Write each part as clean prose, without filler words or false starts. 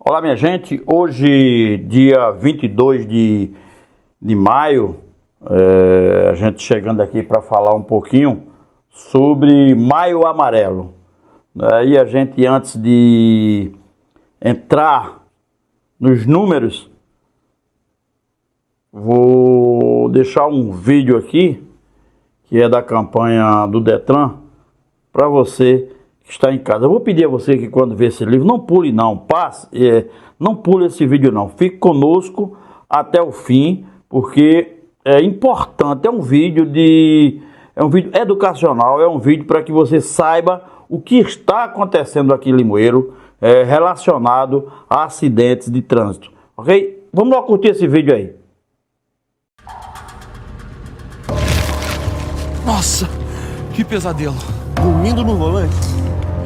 Olá, minha gente. Hoje, dia 22 de maio, a gente chegando aqui para falar um pouquinho sobre Maio Amarelo. E a gente, antes de entrar nos números, vou deixar um vídeo aqui, que é da campanha do Detran, para você que está em casa. Eu vou pedir a você que quando vê esse livro, não pule não, não pule esse vídeo não, fique conosco até o fim, porque é importante, é um vídeo educacional, é um vídeo para que você saiba o que está acontecendo aqui em Limoeiro, relacionado a acidentes de trânsito, ok? Vamos lá curtir esse vídeo aí. Nossa, que pesadelo. Dormindo no volante?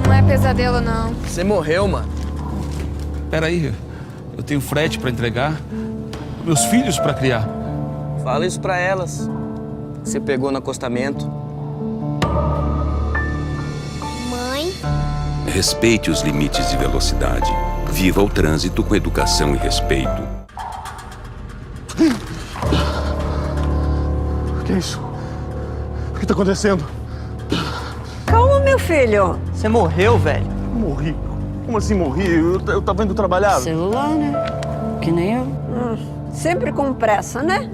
Não é pesadelo, não. Você morreu, mano. Pera aí, eu tenho frete pra entregar, meus filhos pra criar. Fala isso pra elas. Você pegou no acostamento. Mãe? Respeite os limites de velocidade. Viva o trânsito com educação e respeito. O que é isso? O que está acontecendo? Calma, meu filho. Você morreu, velho. Morri. Como assim morri? Eu tava indo trabalhar. Celular, né? Que nem eu. Sempre com pressa, né?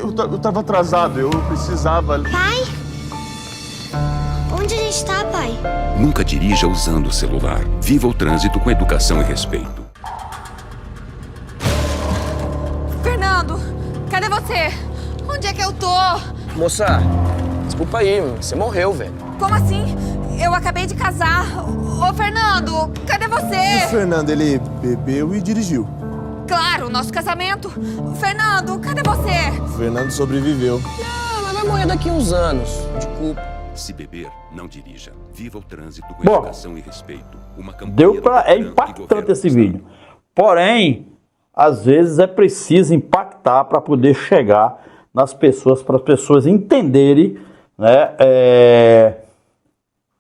Eu tava atrasado, eu precisava. Pai? Onde a gente tá, pai? Nunca dirija usando o celular. Viva o trânsito com educação e respeito. Fernando, cadê você? Onde é que eu tô? Moça, desculpa aí, você morreu, velho. Como assim? Eu acabei de casar. Ô, Fernando, cadê O você? Fernando, ele bebeu e dirigiu. Claro, nosso casamento. Fernando, cadê você? O Fernando sobreviveu. Ela vai morrer daqui uns anos, de culpa. Se beber, não dirija. Viva o trânsito com Bom, educação e respeito. Uma campanha É impactante esse vídeo. Porém, às vezes é preciso impactar para poder chegar nas pessoas, para as pessoas entenderem, né,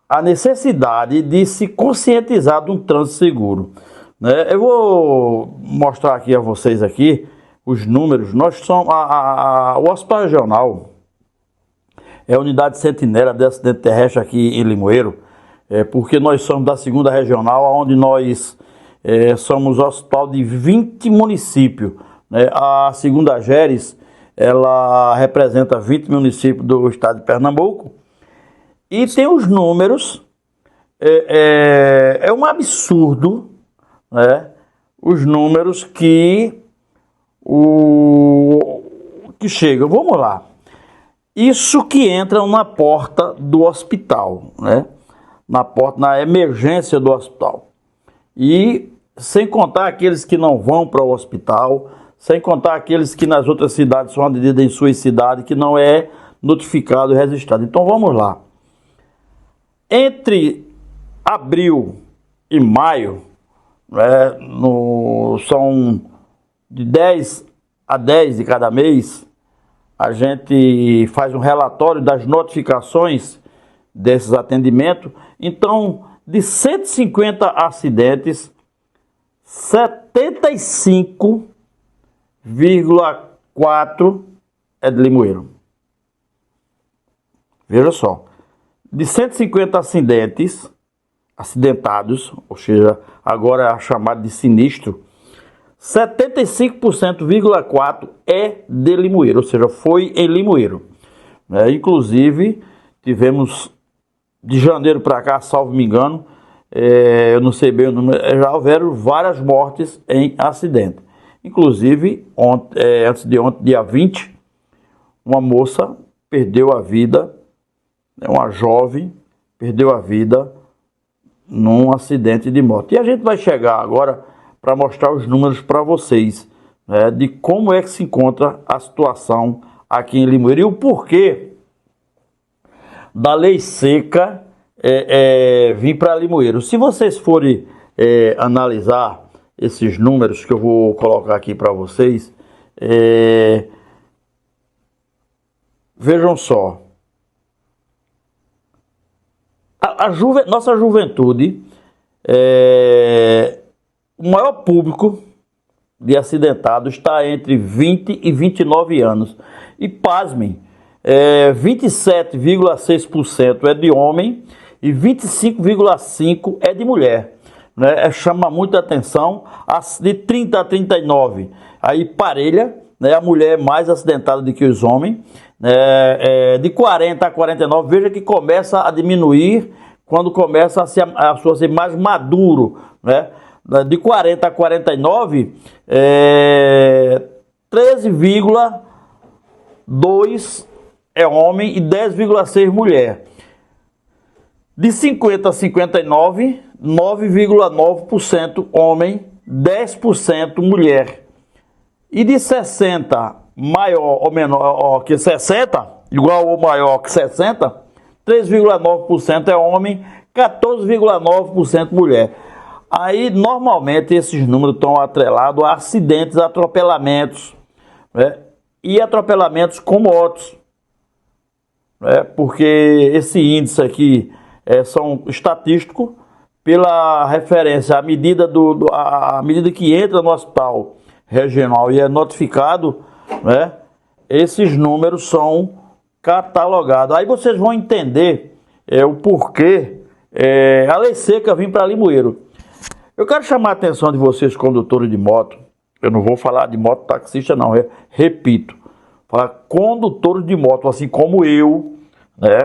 a necessidade de se conscientizar de um trânsito seguro. Né? Eu vou mostrar aqui a vocês aqui os números. Nós somos o Hospital Regional, é a unidade sentinela de acidente terrestre aqui em Limoeiro, porque nós somos da 2ª Regional, onde nós somos hospital de 20 municípios. Né? A 2ª Geres, ela representa 20 municípios do estado de Pernambuco, e tem os números, é um absurdo, né? Os números que chegam. Vamos lá. Isso que entra na porta do hospital, né? Na emergência do hospital. E sem contar aqueles que não vão para o hospital, sem contar aqueles que nas outras cidades são atendidos em sua cidade, que não é notificado e registrado. Então vamos lá. Entre abril e maio, são de 10 a 10 de cada mês, a gente faz um relatório das notificações desses atendimentos. Então, de 150 acidentes, 75,4 é de Limoeiro. Veja só, de 150 acidentados, ou seja, agora é chamado de sinistro, 75,4 é de Limoeiro, ou seja, foi em Limoeiro. Inclusive, tivemos de janeiro para cá, salvo me engano, eu não sei bem o número, já houveram várias mortes em acidente. Inclusive, antes de ontem, dia 20, uma moça perdeu a vida, uma jovem perdeu a vida num acidente de moto. E a gente vai chegar agora para mostrar os números para vocês, né, de como é que se encontra a situação aqui em Limoeiro e o porquê da lei seca vir para Limoeiro. Se vocês forem analisar esses números que eu vou colocar aqui para vocês, vejam só. Nossa juventude o maior público de acidentados está entre 20 e 29 anos. E pasmem, 27,6% é de homem e 25,5% é de mulher. Né? Chama muita atenção. De 30 a 39, aí parelha, né? A mulher é mais acidentada do que os homens. De 40 a 49, veja que começa a diminuir quando começa a ser mais maduro, né? De 40 a 49, 13,2% é homem e 10,6% mulher. De 50 a 59, 9,9% homem, 10% mulher. E de 60 maior ou menor que 60, igual ou maior que 60, 3,9% é homem, 14,9% mulher. Aí, normalmente, esses números estão atrelados a acidentes, atropelamentos, né? E atropelamentos com motos, né? Porque esse índice aqui são estatísticos pela referência à medida, à medida que entra no hospital regional e é notificado, né? Esses números são catalogados. Aí vocês vão entender o porquê a lei seca vem para Limoeiro. Eu quero chamar a atenção de vocês, condutores de moto. Eu não vou falar de moto taxista, não. Repito, falar condutores de moto, assim como eu, né?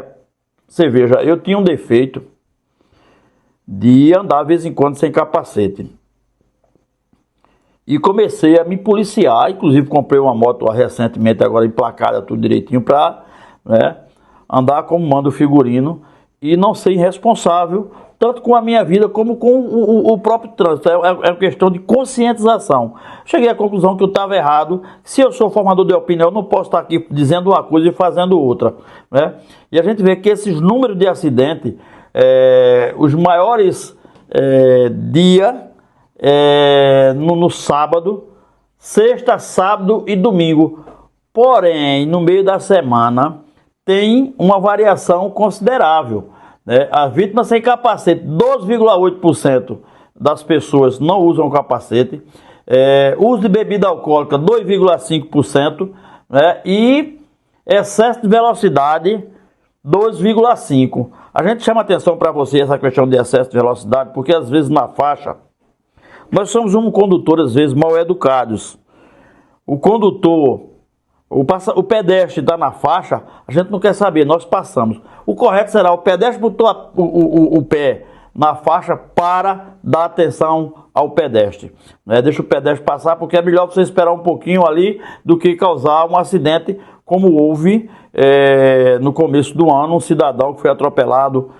Você veja, eu tinha um defeito de andar de vez em quando sem capacete. E comecei a me policiar, inclusive comprei uma moto recentemente, agora emplacada, tudo direitinho, para, né, andar como manda o figurino e não ser irresponsável, tanto com a minha vida como com o próprio trânsito. É uma questão de conscientização. Cheguei à conclusão que eu estava errado. Se eu sou formador de opinião, eu não posso estar aqui dizendo uma coisa e fazendo outra, né? E a gente vê que esses números de acidente, os maiores dias no sábado, sexta, sábado e domingo. Porém, no meio da semana, tem uma variação considerável. As vítimas sem capacete, 12,8% das pessoas não usam capacete. Uso de bebida alcoólica, 2,5%. Né? E excesso de velocidade, 2,5%. A gente chama atenção para você essa questão de excesso de velocidade, porque às vezes na faixa, nós somos um condutor, às vezes, mal educados. O condutor, o pedestre está na faixa, a gente não quer saber, nós passamos. O correto será, o pedestre botou o pé na faixa para dar atenção ao pedestre. Né? Deixa o pedestre passar, porque é melhor você esperar um pouquinho ali do que causar um acidente, como houve no começo do ano, um cidadão que foi atropelado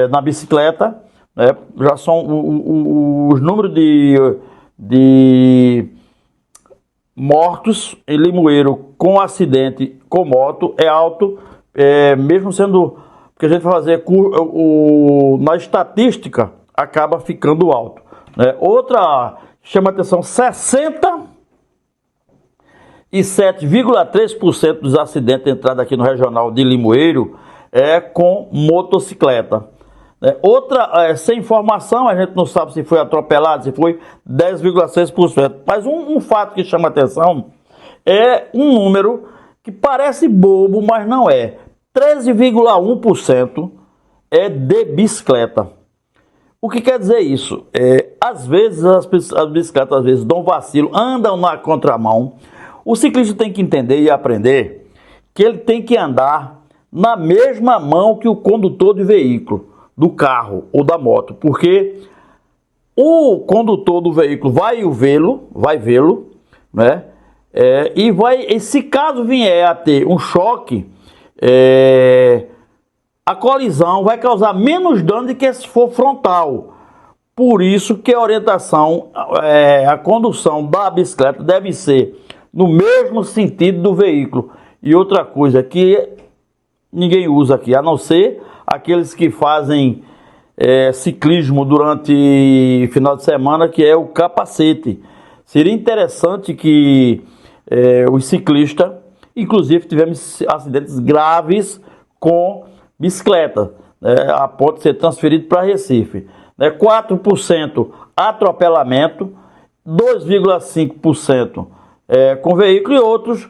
na bicicleta. Já são os números de mortos em Limoeiro com acidente com moto é alto, mesmo sendo, porque a gente vai fazer na estatística acaba ficando alto, né? Outra chama atenção, 67,3% dos acidentes entrados aqui no regional de Limoeiro é com motocicleta. Outra, sem informação, a gente não sabe se foi atropelado, se foi 10,6%. Mas um fato que chama atenção é um número que parece bobo, mas não é. 13,1% é de bicicleta. O que quer dizer isso? Às vezes as bicicletas às vezes dão vacilo, andam na contramão. O ciclista tem que entender e aprender que ele tem que andar na mesma mão que o condutor de veículo, do carro ou da moto, porque o condutor do veículo vai vê-lo, né? E se caso vier a ter um choque, a colisão vai causar menos dano do que se for frontal. Por isso que a orientação, a condução da bicicleta deve ser no mesmo sentido do veículo. E outra coisa que ninguém usa aqui, a não ser aqueles que fazem ciclismo durante final de semana, que é o capacete. Seria interessante que os ciclistas, inclusive tivemos acidentes graves com bicicleta, a ponto de ser transferido para Recife. 4% atropelamento, 2,5% com veículo e outros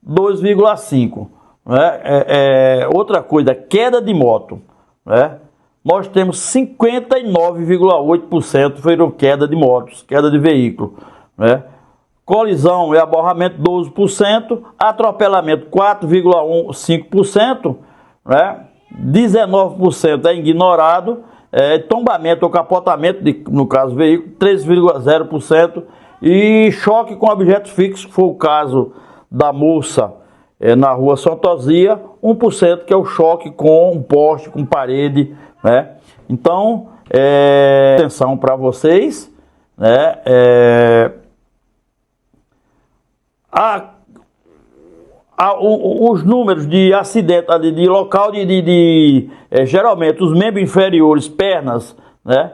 2,5%. Né? Outra coisa, queda de moto. Né? Nós temos 59,8% foram queda de motos, queda de veículo. Né? Colisão e aborramento 12%, atropelamento 4,5%, né? 19% é ignorado, tombamento ou capotamento, no caso veículo, 3,0%, e choque com objetos fixos, foi o caso da moça na rua Santozia, 1%, que é o choque com um poste, com parede, né? Então, atenção para vocês, né? Os números de acidente, de local geralmente os membros inferiores, pernas, né,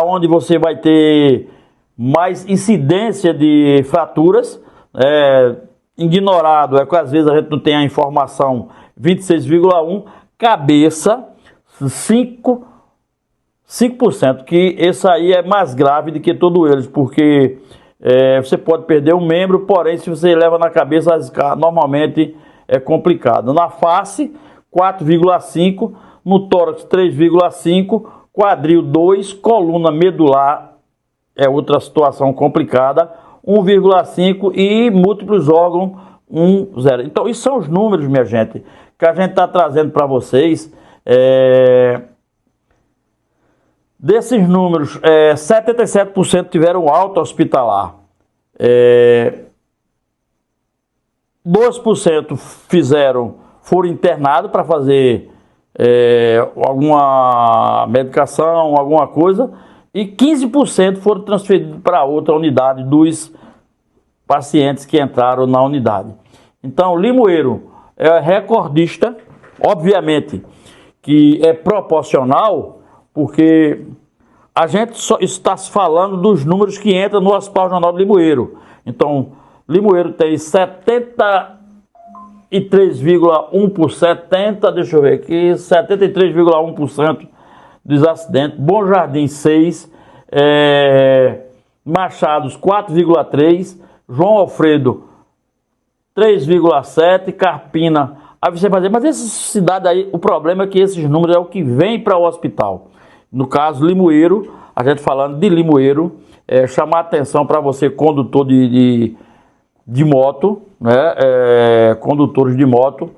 onde você vai ter mais incidência de fraturas. Ignorado que às vezes a gente não tem a informação, 26,1%, cabeça 5%, que esse aí é mais grave do que todos eles, porque você pode perder um membro, porém se você leva na cabeça, normalmente é complicado. Na face, 4,5%, no tórax 3,5%, quadril 2%, coluna medular é outra situação complicada, 1,5% e múltiplos órgãos 1,0%. Então isso são os números, minha gente, que a gente está trazendo para vocês. Desses números, 77% tiveram alta hospitalar, 2% foram internados para fazer alguma medicação, alguma coisa, e 15% foram transferidos para outra unidade dos pacientes que entraram na unidade. Então, Limoeiro é recordista, obviamente que é proporcional, porque a gente só está falando dos números que entram no Hospital Regional de Limoeiro. Então, Limoeiro tem 73,1%, deixa eu ver aqui, 73,1% dos acidentes. Bom Jardim 6%, Machados 4,3%, João Alfredo 3,7%, Carpina. Aí você vai dizer, mas essa cidade aí, o problema é que esses números é o que vem para o hospital. No caso, Limoeiro, a gente falando de Limoeiro, chamar atenção para você, condutor de moto, né? Condutores de moto,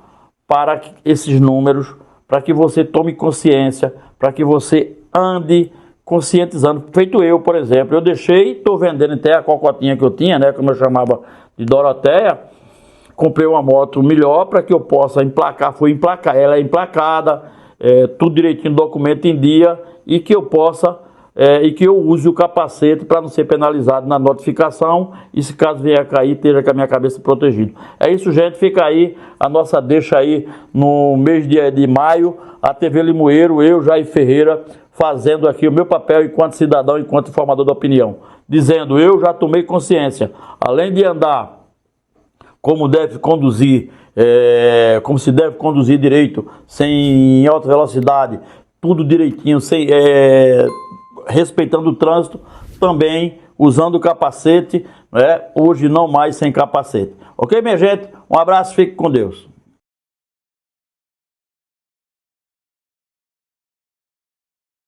para que esses números, para que você tome consciência, para que você ande conscientizando. Feito eu, por exemplo, eu estou vendendo até a cocotinha que eu tinha, né? Como eu chamava de Doroteia. Comprei uma moto melhor para que eu possa emplacar, ela é emplacada, tudo direitinho, documento em dia, e que eu possa, e que eu use o capacete para não ser penalizado na notificação, e se caso vier a cair, esteja com a minha cabeça protegida. É isso, gente, fica aí a nossa deixa aí no mês de maio, a TV Limoeiro, eu, Jair Ferreira, fazendo aqui o meu papel enquanto cidadão, enquanto informador da opinião, dizendo, eu já tomei consciência, além de andar como deve conduzir, como se deve conduzir direito, sem alta velocidade, tudo direitinho, respeitando o trânsito, também usando o capacete, hoje não mais sem capacete. Ok, minha gente? Um abraço, fique com Deus.